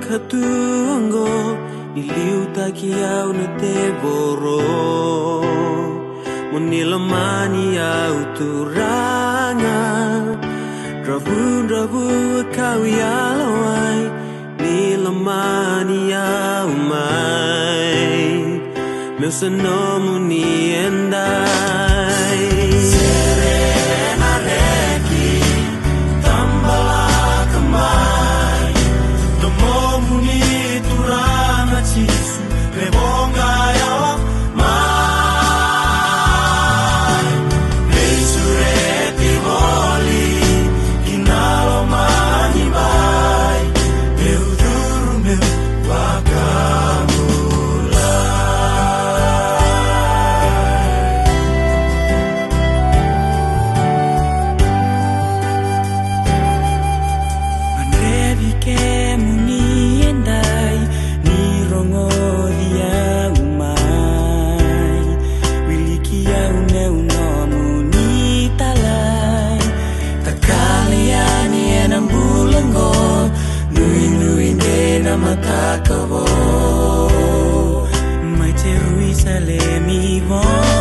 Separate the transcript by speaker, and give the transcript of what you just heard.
Speaker 1: katuango niliu takiau na te voro Munilamani au turanga Rabu kau yalawai Nilamani au mai Meu sanomu ni endai Serena reki Tambala kamai Tomomu ni turanga chisu Rebonga yawa mai Leisureti voli Kinalo mani bai Meu duru meu wakamula Manrevi ke muni endai Ni rongo dia umai Wiliki ya une unomu ni talai Takaliani enam bulango Nui de namatakawo Mai te rui salemi von